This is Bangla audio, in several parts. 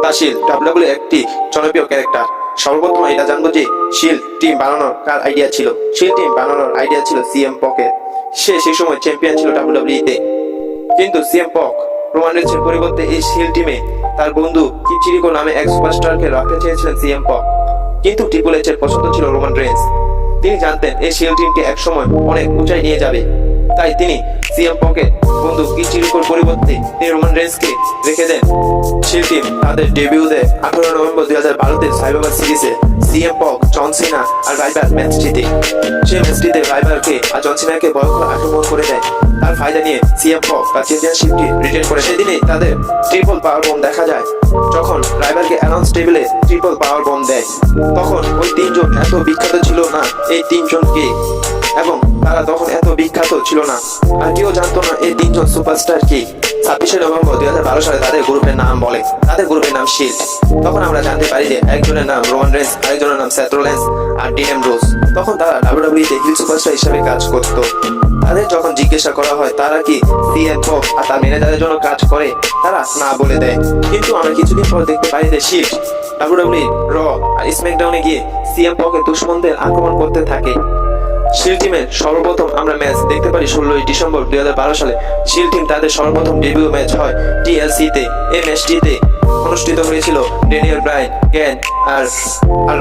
দ্য শিল্ড ডাব্লিউডাব্লিউ একটি জনপ্রিয় ক্যারেক্টার। সর্বপ্রথম এটা জানবো যে শিল্ড টিম বানানোর কার আইডিয়া ছিল। শিল্ড টিম বানানোর আইডিয়া ছিল সিএম পকের। সে সেই সময় চ্যাম্পিয়ন ছিল ডাব্লিউডাব্লিউতে। কিন্তু সিএম পক রোমান রেন্সের পরিবর্তে এই শিল্ড টিমে তার বন্ধু কিড জেরিকো নামে এক সুপারস্টারকে রাখতে চেয়েছিলেন সিএম পক। কিন্তু ট্রিপল এইচের পছন্দ ছিল রোমান রেন্স। তিনি জানতেন এই শিল্ড টিমকে একসময় অনেক উঁচাই নিয়ে যাবে। তাই তিনি সিএম পকের বন্ধু কিড জেরিকোর পরিবর্তে তিনি রোমান রেন্সকে রেখে দেন। শিল্ড টিম তাদের ডেবিউ দেয় 18 নভেম্বর 2012-তে সার্ভাইভার সিরিজে সিএম পক, জন সিনা আর রাইবার ম্যাচটিতে। সেই ম্যাচটিতে রাইবারকে আর জন সিনাকে ভয়ঙ্কর আক্রমণ করে দেয়। তার ফায়দা নিয়ে সিএম পক তার চ্যাম্পিয়নশিপটি রিটেন করে। সেদিনে তাদের ট্রিপল পাওয়ার বম দেখা যায়। যখন রাইবারকে অ্যানাউন্স টেবিলে ট্রিপল পাওয়ার বম দেয়, তখন ওই তিনজন এত বিখ্যাত ছিল না এই তিনজনকে, এবং তারা তখন এত বিখ্যাত ছিল না আর কেউ জানতো না এই তিনজন সুপারস্টার কি। 26 নভেম্বর 2012 সালে তাদের গ্রুপের নাম বলে, তাদের গ্রুপের নাম শিল্ড। তখন আমরা জানতে পারি যে একজনের নাম রোমান রেন্স, আরেকজনের নাম সেথ রোলিন্স আর ডিন অ্যামব্রোস। তখন তারা ডাব্লিউডাব্লিউতে হিল সুপারস্টার হিসেবে কাজ করত। তাদের যখন জিজ্ঞাসা করা হয় তারা কি সিএম পক আর তার ম্যানেজারের জন্য কাজ করে, তারা না বলে দেয়। কিন্তু আমরা কিছুদিন পর দেখতে পাই যে শিল্ড ডাব্লিউডাব্লিউ র আর স্ম্যাকডাউনে গিয়ে সিএম পকের দুশমনদের আক্রমণ করতে থাকে। শিল্ড টিমের সর্বপ্রথম আমরা ম্যাচ দেখতে পারি 16 ডিসেম্বর 2012 সালে। শিল্ড টিম তাদের সর্বপ্রথম ডেবিউ ম্যাচ হয় টিএলসিতে। এই ম্যাচটিতে অনুষ্ঠিত হয়েছিল ড্যানিয়েল ব্রায়ান, ক্যান আর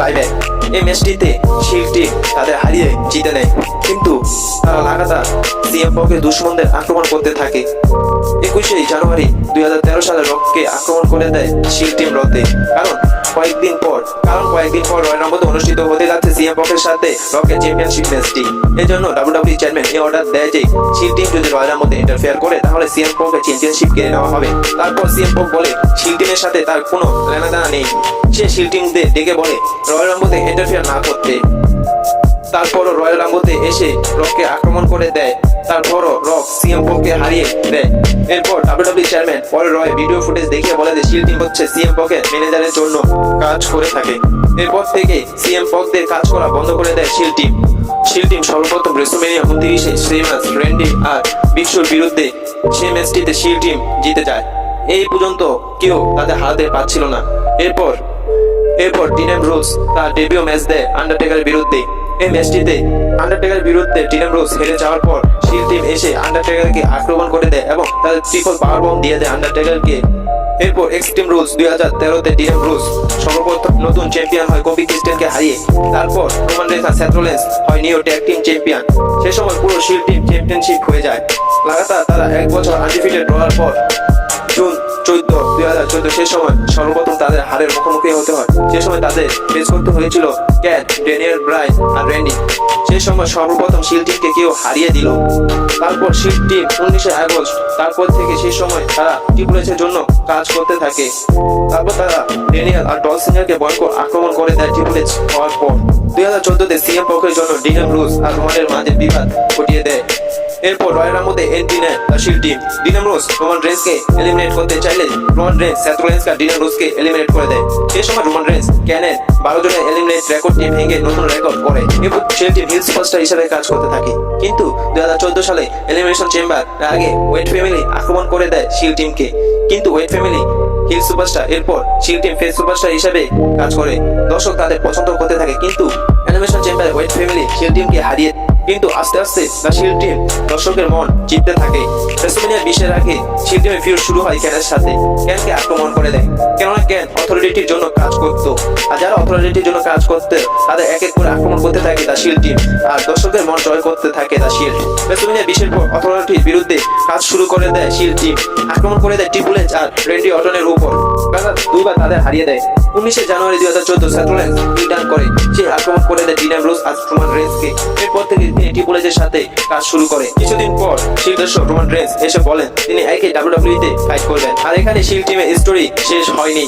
রাইব্যাক। এই ম্যাচটিতে শিল্ড টিম তাদের হারিয়ে জিতে নেয়। কিন্তু তারা লাগাতার সিএম পকের দুশমনদের আক্রমণ করতে থাকে। 21 জানুয়ারি 2013 সালে রককে আক্রমণ করে দেয় শিল্ড টিম রতে। কারণ কয়েকদিন পর রয়্যাল রাম্বলে অনুষ্ঠিত হতে যাচ্ছে সিএম পকের সাথে রকের চ্যাম্পিয়নশিপ ম্যাচটি। এই জন্য ডাব্লিউডাব্লিউ চেয়ারম্যান এই অর্ডার দেয় যে শিল্ড টিম যদি রয়্যাল রাম্বলে ইন্টারফেয়ার করে তাহলে সিএম পকের চ্যাম্পিয়নশিপ কেড়ে নেওয়া হবে। তারপর সিএম পক বলে শিল্ড টিমের সাথে তার কোনো লেনাদেনা নেই। সে শিল্ড টিমদের ডেকে বলে রয়্যাল রাম্বলে ইন্টারফেয়ার না করতে। তারপরও রয়্যাল রাম্বলে এসে রককে আক্রমণ করে দেয়। তারপরও রক সিএম পককে হারিয়ে দেয়। এরপর ডাব্লিউডাব্লিউ চেয়ারম্যান পরে রয় ভিডিও ফুটেজ দেখিয়ে বলে যে শিল্ড টিম হচ্ছে সিএম পকের ম্যানেজারের জন্য কাজ করে থাকে। এরপর থেকে সিএম পকদের কাজ করা বন্ধ করে দেয় শিল্ড টিম। শিল্ড টিম সর্বপ্রথম রেসলম্যানিয়া 29-এ শেমাস, র্যান্ডি আর বিগশোর বিরুদ্ধে সেই ম্যাচটিতে শিল্ড টিম জিতে যায়। এই পর্যন্ত কেউ তাদের হারাতে পারছিল না। এরপর ডিন অ্যামব্রোস তার ডেবিউ ম্যাচ দেয় আন্ডারটেকারের বিরুদ্ধে। এই ম্যাচটিতে আন্ডারটেকারের বিরুদ্ধে ডিন অ্যামব্রোস হেরে যাওয়ার পর শিল্ড টিম এসে আন্ডারটেকারকে আক্রমণ করে দেয় এবং তাদের ট্রিপল পাওয়ার বম দিয়ে দেয় আন্ডারটেকারকে। এরপর এক্সট্রিম রুলস 2013-তে ডিন অ্যামব্রোস সর্বপ্রথম নতুন চ্যাম্পিয়ন হয় কোফি কিংস্টনকে হারিয়ে। তারপর রোমান রেন্স আর সেথ রোলিন্স হয় নিউ ট্যাগ টিম চ্যাম্পিয়ন। সে সময় পুরো শিল্ড টিম চ্যাম্পিয়নশিপ হয়ে যায়। লাগাতার তারা এক বছর আনডিফিটেড রওয়ার পর জুন 14, 2014 সে সময় সর্বপ্রথম তাদের হারের মুখোমুখি হতে হয়। সে সময় তাদের ফেস করতে হয়েছিল ক্যান, ড্যানিয়েল ব্রায়ান আর র্যান্ডি। সে সময় সর্বপ্রথম শিল্ড টিমকে কেউ হারিয়ে দিল। তারপর শিল্ড টিম 19 আগস্ট তারপর থেকে সেই সময় তারা ট্রিপল এইচের জন্য কাজ করতে থাকে। তারপর তারা ড্যানিয়েল আর ডল সিনারকে ভয়ঙ্কর আক্রমণ করে দেয় ট্রিপল এইচ হওয়ার পর। 2014-তে সিএম পকের জন্য ডিন অ্যামব্রোস আর রোমানের মাঝে বিবাদ ঘটিয়ে দেয়। এরপর রয়্যাল রাম্বলে এন্ট্রি নেয় the Shield team. Dean Ambrose Roman রেন্সকে এলিমিনেট করতে চাইলে রোমান রেন্স সেথ রোলিন্সকে ডিন অ্যামব্রোসকে এলিমিনেট করে দেয়। সেই সময় রোমান রেন্স ক্যানের 12 জনের এলিমিনেট রেকর্ডটি ভেঙে নতুন রেকর্ড করে এবং শিল্ড টিম হিল সুপারস্টার হিসেবে কাজ করতে থাকে। কিন্তু 2014 সালে এলিমিনেশন চেম্বার আগে ওয়েট ফ্যামিলি আক্রমণ করে দেয় শিল্ড টিমকে। কিন্তু ওয়েট ফ্যামিলি হিল সুপারস্টার, এরপর শিল্ড টিম ফেস সুপারস্টার হিসেবে কাজ করে। দর্শক তাদের পছন্দ করতে থাকে। কিন্তু এলিমিনেশন চেম্বারে ওয়েট ফ্যামিলি শিল্ড টিমকে হারিয়ে। কিন্তু আস্তে আস্তে দ্য শিল্ড টিম দর্শকের মন জিততে থাকে। রেসলম্যানিয়া 20-এর আগে শিল্ড টিমের ফিউড শুরু হয় ক্যানের সাথে। ক্যানকে আক্রমণ করে দেয়, কেননা ক্যান অথরিটির জন্য কাজ করতো। আর যারা অথরিটির জন্য কাজ করতে তাদের এক এক করে আক্রমণ করতে থাকে দ্য শিল্ড টিম। আর দর্শকের মন জয় করতে থাকে দ্য শিল্ড। রেসলম্যানিয়া 20-এর পর অথরিটির বিরুদ্ধে কাজ শুরু করে দেয় শিল্ড টিম। আক্রমণ করে দেয় ট্রিপল এইচ আর র্যান্ডি অর্টনের উপর। দুইবার তাদের হারিয়ে দেয়। 19 জানুয়ারি 2014 সেথ রোলিন্স রিটার্ন করে। সে আক্রমণ করে দেয় ডিন অ্যামব্রোস আর রোমান রেন্সকে। এরপর থেকে তিনি ট্রিপল এইচের সাথে কাজ শুরু করে। কিছুদিন পর শিল্ড দর্শক রোমান রেন্স এসে বলেন তিনি একে ডাব্লিউডাব্লিউতে ফাইট করবেন। আর এখানে শিল্ড টিমের স্টোরি শেষ হয়নি।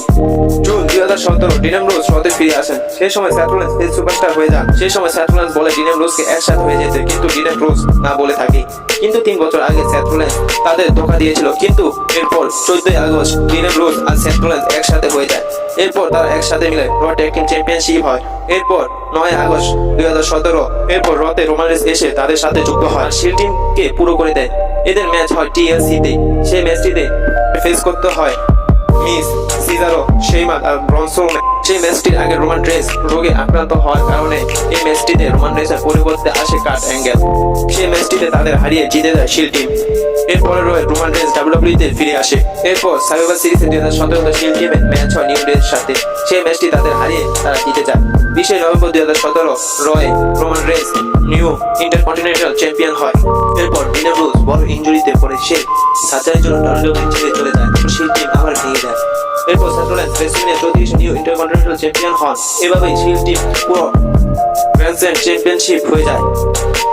জুন 2017 ডিন অ্যামব্রোস রতে ফিরে আসেন। সেই সময় সেথ রোলিন্স ফেস সুপারস্টার হয়ে যান। সেই সময় সেথ রোলিন্স বলে ডিন অ্যামব্রোসকে একসাথে হয়ে যেতে, কিন্তু ডিন অ্যামব্রোস না বলে থাকে। কিন্তু 3 বছর আগে সেথ রোলিন্স তাদের ধোঁকা দিয়েছিল। কিন্তু এরপর 14 আগস্ট ডিন অ্যামব্রোস আর সেথ রোলিন্স একসাথে হয়ে যায়। এরপর তারা একসাথে মিলে র ট্যাগ টিম চ্যাম্পিয়নশিপ হয়। এরপর 9 আগস্ট 2017 এরপর রতে রোমান রেন্স এসে তাদের সাথে যুক্ত হয়, শিল্ড টিমকে পুরো করে দেয়। এদের ম্যাচ হয় টিএলসিতে। সেই ম্যাচটিতে ফেস করতে হয় মিস সিজারো, সেইমাক আর ব্রনসন। সেই ম্যাচটির আগে রোমান রেইন্স রোগে আক্রান্ত হওয়ার কারণে এই ম্যাচটিতে রোমান রেইন্সের পরিবর্তে আসে কার্ট অ্যাঙ্গেল। সেই ম্যাচটিতে তাদের হারিয়ে জিতে যায় শিল্ড টিম। এরপরে রোমান রেইন্স ডাব্লিউডাব্লিউইতে ফিরে আসে। এরপর সার্ভাইভার সিরিজে 2017 শিল্ড টিমের ম্যাচ হয় নিউ ডের সাথে। সেই ম্যাচটি তাদের হারিয়ে তারা জিতে যায়। 20 নভেম্বর 2017 রয়ে Roman Reigns new intercontinental champion হয়। এরপর ডিন অ্যামব্রোস বড় ইনজুরিতে পড়ে সে সার্জারির জন্য ডাব্লিউডাব্লিউই ছেড়ে চলে যায়। শিল্ড টিম আবার ভেঙে যায়। এরপর Seth Rollins WrestleMania 34 new intercontinental champion হন। এভাবেই শিল্ড টিম পুরো গ্র্যান্ড স্ল্যাম চ্যাম্পিয়নশিপ হয়ে যায়।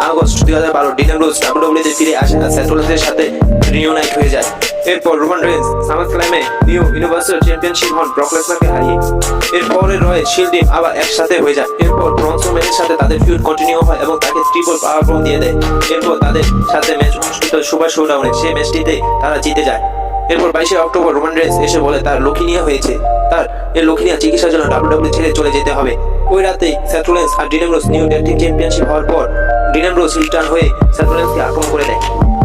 আগস্ট 2012 ডিন অ্যামব্রোস ডাব্লিউডাব্লিউইতে ফিরে আসে আর সেথ রলিন্সের সাথে রিউনাইট হয়ে যায়। এরপর রোমান রেইন্স সামারস্ল্যামে নিউ ইউনিভার্সাল চ্যাম্পিয়নশিপ হন ব্রক লেসনারকে হারিয়ে। এরপরে রয়ে শিল্ড টিম আবার একসাথে হয়ে যায়। এরপর ব্রন স্ট্রোম্যানের সাথে তাদের ফিউড কন্টিনিউ হয় এবং তাকে ট্রিপল পাওয়ার বোম দিয়ে দেয়। এরপর তাদের সাথে ম্যাচ অনুষ্ঠিত সুপার শোডাউনে সেই ম্যাচটিতে তারা জিতে যায়। এরপর 22 অক্টোবর রোমান রেইন্স এসে বলে তার লুকিনিয়া হয়েছে, তার এই লুকিনিয়া চিকিৎসার জন্য ডাব্লিউডাব্লিউই ছেড়ে চলে যেতে হবে। ওই রাতেই সেথ রলিন্স আর Dean Ambrose new tag team championship হওয়ার পর ডিন অ্যামব্রোস রিটার্ন হয়ে সেথ রলিন্সকে আক্রমণ করে দেয়।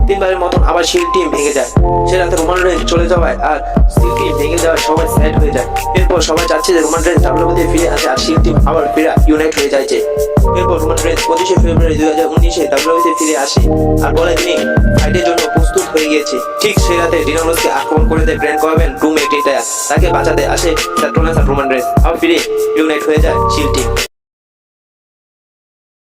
3 বারের মতন আবার শিল্ড টিম ভেঙে যায়। সে রাতে রোমান রেইন্স চলে যাওয়ায় আর শিল্ড টিম ভেঙে যাওয়ায় সবাই স্যাড হয়ে যায়। এরপর সবাই চাচ্ছে যে রোমান রেইন্স ডাব্লিউডাব্লিউইতে ফিরে আসে আর শিল্ড টিম আবার ফিরে ইউনাইট হয়ে যায়। এরপর রোমান রেইন্স 25 ফেব্রুয়ারি 2019 ডাব্লিউডাব্লিউইতে ফিরে আসে আর বলে তিনি ফাইটের জন্য প্রস্তুত হয়ে গিয়েছে। ঠিক সেই রাতে ডিন অ্যামব্রোসকে আক্রমণ করে দেয় ব্র্যান্ড কর্বেন রুম ম্যাকইন্টায়ার। তাকে বাঁচাতে আসে সেথ রলিন্স আর রোমান রেইন্স আবার ফিরে ইউনাইট হয়ে যায় শিল্ড টিম।